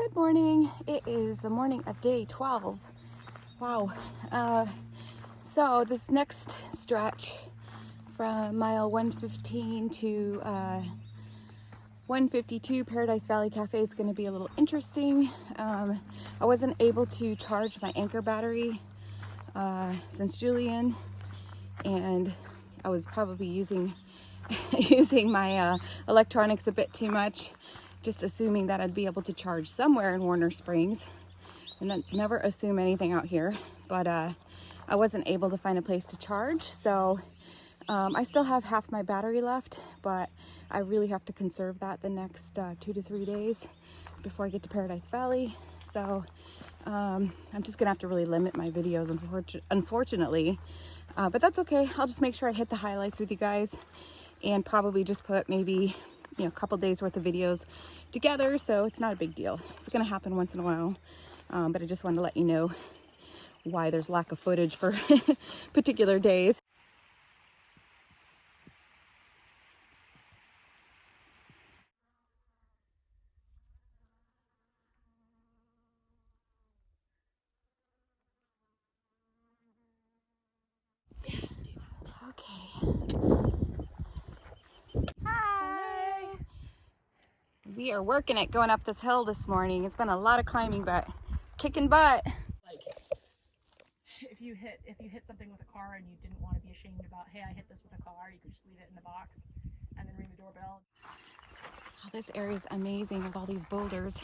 Good morning. It is the morning of day 12. Wow. So this next stretch from mile 115 to 152 Paradise Valley Cafe is going to be a little interesting. I wasn't able to charge my anchor battery since Julian, and I was probably using my electronics a bit too much, just assuming that I'd be able to charge somewhere in Warner Springs, and then never assume anything out here. But I wasn't able to find a place to charge, so I still have half my battery left, but I really have to conserve that the next 2 to 3 days before I get to Paradise Valley. So I'm just gonna have to really limit my videos, unfortunately, but that's okay. I'll just make sure I hit the highlights with you guys, and probably just put maybe a couple days worth of videos together, so it's not a big deal. It's gonna happen once in a while, but I just wanted to let you know why there's lack of footage for particular days. Okay. Hi. Hello. We are working it going up this hill this morning. It's been a lot of climbing, but kicking butt. Like if you hit something with a car and you didn't want to be ashamed about, hey, I hit this with a car, you could just leave it in the box and then ring the doorbell. Oh, this area is amazing with all these boulders.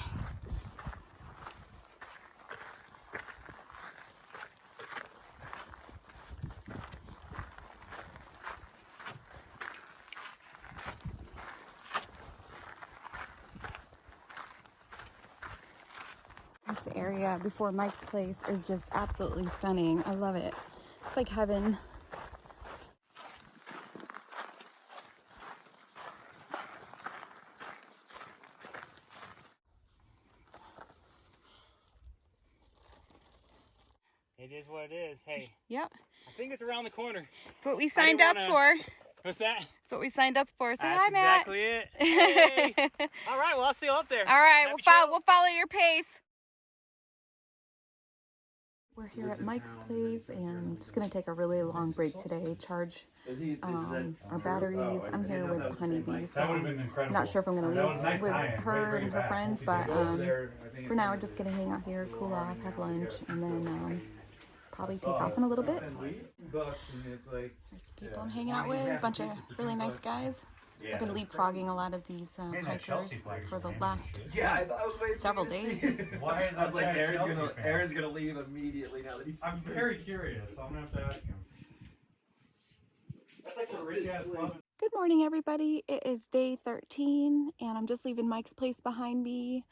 This area before Mike's place is just absolutely stunning. I love it. It's like heaven. It is what it is. Hey. Yep. I think it's around the corner. It's what we signed up for. What's that? It's what we signed up for. Say That's hi, Matt. exactly it. Hey. All right, well, I'll see you up there. All right, Happy we'll follow your pace. We're here at Mike's place, and just gonna take a really long break today. Charge our batteries. I'm here with Honeybee, so I'm not sure if I'm gonna leave with her and her friends, but for now we're just gonna hang out here, cool off, have lunch, and then probably take off in a little bit. There's some people I'm hanging out with, a bunch of really nice guys. I've been leapfrogging a lot of these hikers for the last several days. Why I was like, Aaron's gonna leave immediately now that he's. I'm very curious, so I'm gonna have to ask him. That's like the rich ass club. Good morning, everybody. It is day 13, and I'm just leaving Mike's place behind me.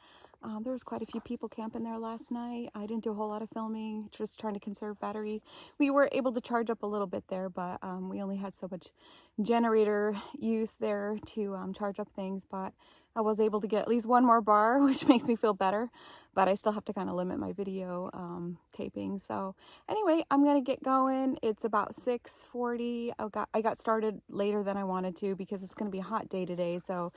There was quite a few people camping there last night. I didn't do a whole lot of filming, just trying to conserve battery. We were able to charge up a little bit there, but we only had so much generator use there to charge up things, but I was able to get at least one more bar, which makes me feel better, but I still have to kind of limit my video taping. So anyway, I'm gonna get going. It's about 6:40. I got started later than I wanted to because it's gonna be a hot day today, so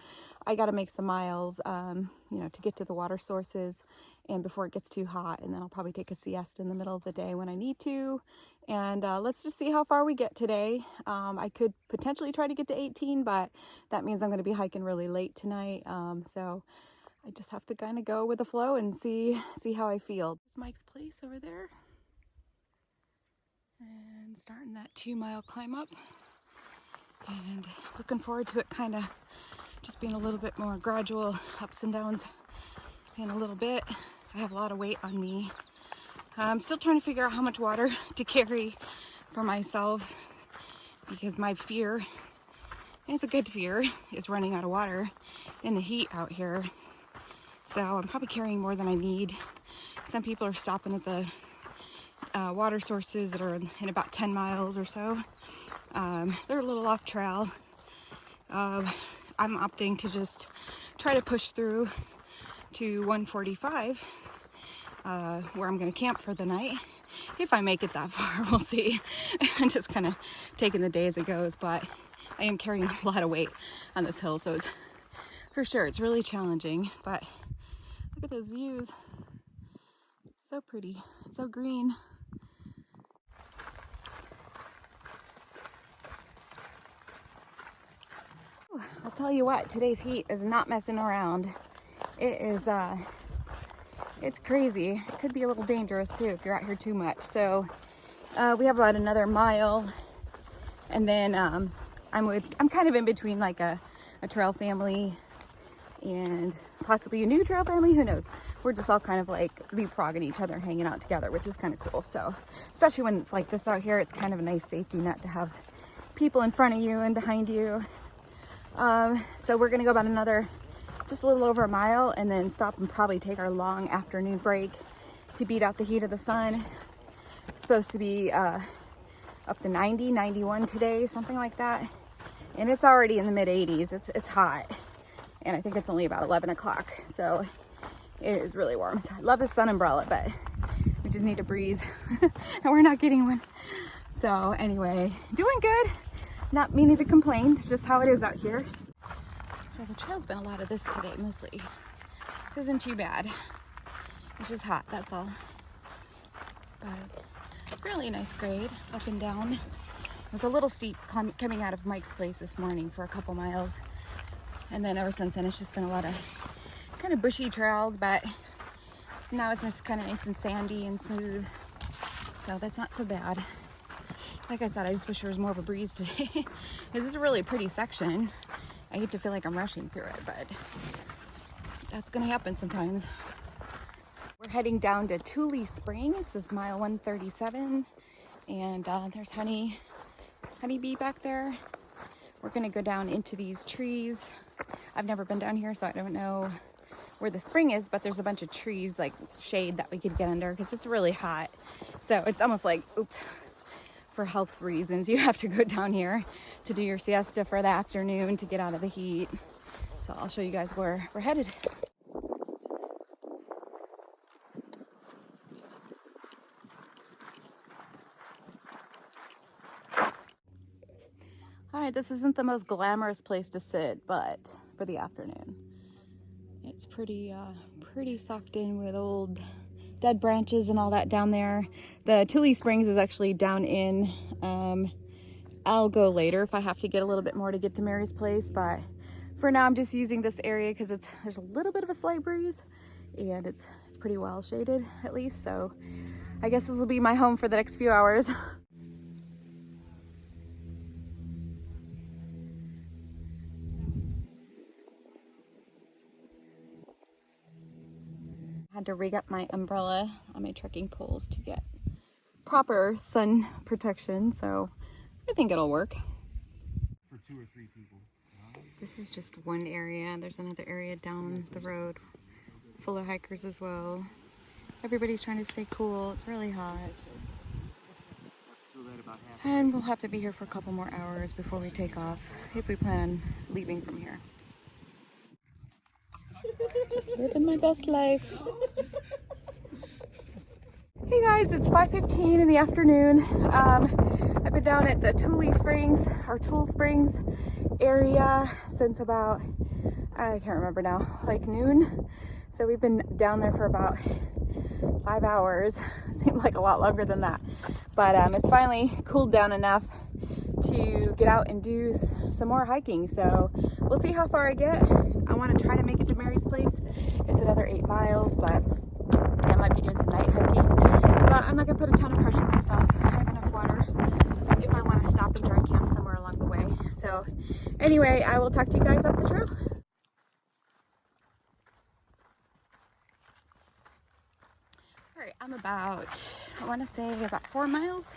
I got to make some miles to get to the water sources and before it gets too hot, and then I'll probably take a siesta in the middle of the day when I need to. And let's just see how far we get today. I could potentially try to get to 18, but that means I'm going to be hiking really late tonight. So I just have to kind of go with the flow and see how I feel. There's Mike's place over there. And starting that 2-mile climb up. And looking forward to it kind of just being a little bit more gradual ups and downs in a little bit. I have a lot of weight on me. I'm still trying to figure out how much water to carry for myself, because my fear, and it's a good fear, is running out of water in the heat out here. So I'm probably carrying more than I need. Some people are stopping at the water sources that are in about 10 miles or so. They're a little off trail. I'm opting to just try to push through to 145. Where I'm going to camp for the night. If I make it that far, we'll see. I'm just kind of taking the day as it goes, but I am carrying a lot of weight on this hill, so it's for sure it's really challenging, but Look at those views. So pretty. It's so green. I'll tell you what, today's heat is not messing around. It is, it's crazy. It could be a little dangerous too if you're out here too much. So we have about another mile, and then I'm kind of in between like a trail family and possibly a new trail family, who knows. We're just all kind of like leapfrogging each other, hanging out together, which is kind of cool. So especially when it's like this out here, it's kind of a nice safety net to have people in front of you and behind you. So we're gonna go about just a little over a mile, and then stop and probably take our long afternoon break to beat out the heat of the sun. It's supposed to be up to 90, 91 today, something like that. And it's already in the mid 80s. It's hot. And I think it's only about 11 o'clock. So it is really warm. I love the sun umbrella, but we just need a breeze and we're not getting one. So anyway, doing good. Not meaning to complain. It's just how it is out here. So the trail's been a lot of this today, mostly. Which isn't too bad. It's just hot, that's all. But really nice grade up and down. It was a little steep coming out of Mike's place this morning for a couple miles. And then ever since then, it's just been a lot of kind of bushy trails, but now it's just kind of nice and sandy and smooth. So that's not so bad. Like I said, I just wish there was more of a breeze today. This is a really pretty section. I hate to feel like I'm rushing through it, but that's gonna happen sometimes. We're heading down to Thule Springs. This is mile 137, and there's honeybee back there. We're gonna go down into these trees. I've never been down here, so I don't know where the spring is, but there's a bunch of trees, like shade, that we could get under because it's really hot. So it's almost like, oops, for health reasons, you have to go down here to do your siesta for the afternoon to get out of the heat. So I'll show you guys where we're headed. All right, this isn't the most glamorous place to sit, but for the afternoon, it's pretty socked in with old dead branches and all that down there. The Thule Springs is actually down in, I'll go later if I have to get a little bit more to get to Mary's place, but for now I'm just using this area because there's a little bit of a slight breeze and it's pretty well shaded at least. So I guess this will be my home for the next few hours. Had to rig up my umbrella on my trekking poles to get proper sun protection, so I think it'll work. For 2 or 3 people. This is just one area. There's another area down the road full of hikers as well. Everybody's trying to stay cool. It's really hot. And we'll have to be here for a couple more hours before we take off, if we plan on leaving from here. Just living my best life. Hey guys, it's 5:15 in the afternoon. I've been down at the Thule Springs area since about, I can't remember now, like noon. So we've been down there for about 5 hours. Seemed like a lot longer than that. But it's finally cooled down enough to get out and do some more hiking. So we'll see how far I get. I want to try to make it to Mary's place. It's another 8 miles, but I might be doing some night hiking. But I'm not going to put a ton of pressure on myself. I have enough water if I want to stop and dry camp somewhere along the way. So anyway, I will talk to you guys up the trail. All right, I'm about, I want to say about 4 miles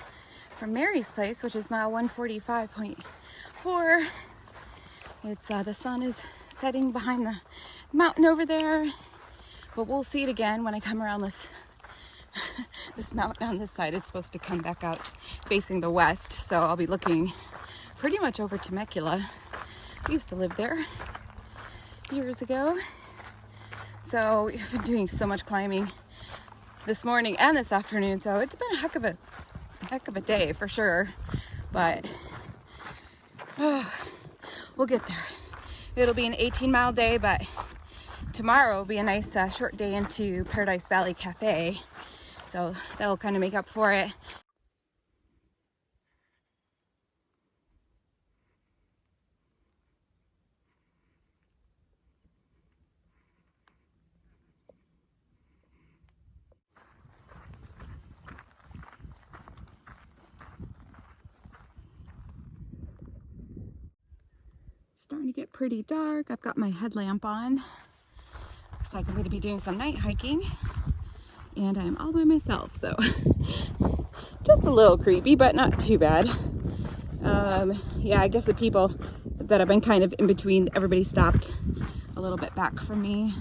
from Mary's place, which is mile 145.4. It's the sun is setting behind the mountain over there, but we'll see it again when I come around this this mountain on this side. It's supposed to come back out facing the west, so I'll be looking pretty much over Temecula. I used to live there years ago, so we've been doing so much climbing this morning and this afternoon, so it's been a heck of a day for sure, but we'll get there. It'll be an 18-mile day, but tomorrow will be a nice short day into Paradise Valley Cafe. So that'll kind of make up for it. Starting to get pretty dark. I've got my headlamp on. Looks like I'm going to be doing some night hiking. And I'm all by myself, so just a little creepy, but not too bad. Yeah, I guess the people that have been kind of in between, everybody stopped a little bit back from me.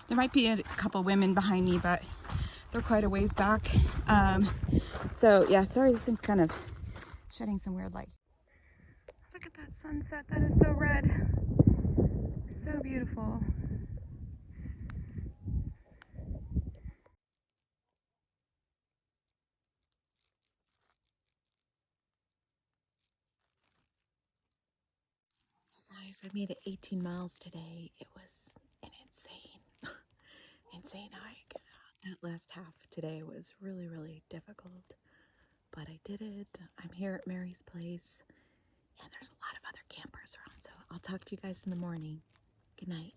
There might be a couple women behind me, but they're quite a ways back. So yeah, sorry, this thing's kind of shedding some weird light. Look at that sunset, that is so red. So beautiful. Guys, I made it 18 miles today. It was an insane hike. That last half today was really, really difficult, but I did it. I'm here at Mary's place, and there's a lot of other campers around, so I'll talk to you guys in the morning. Good night.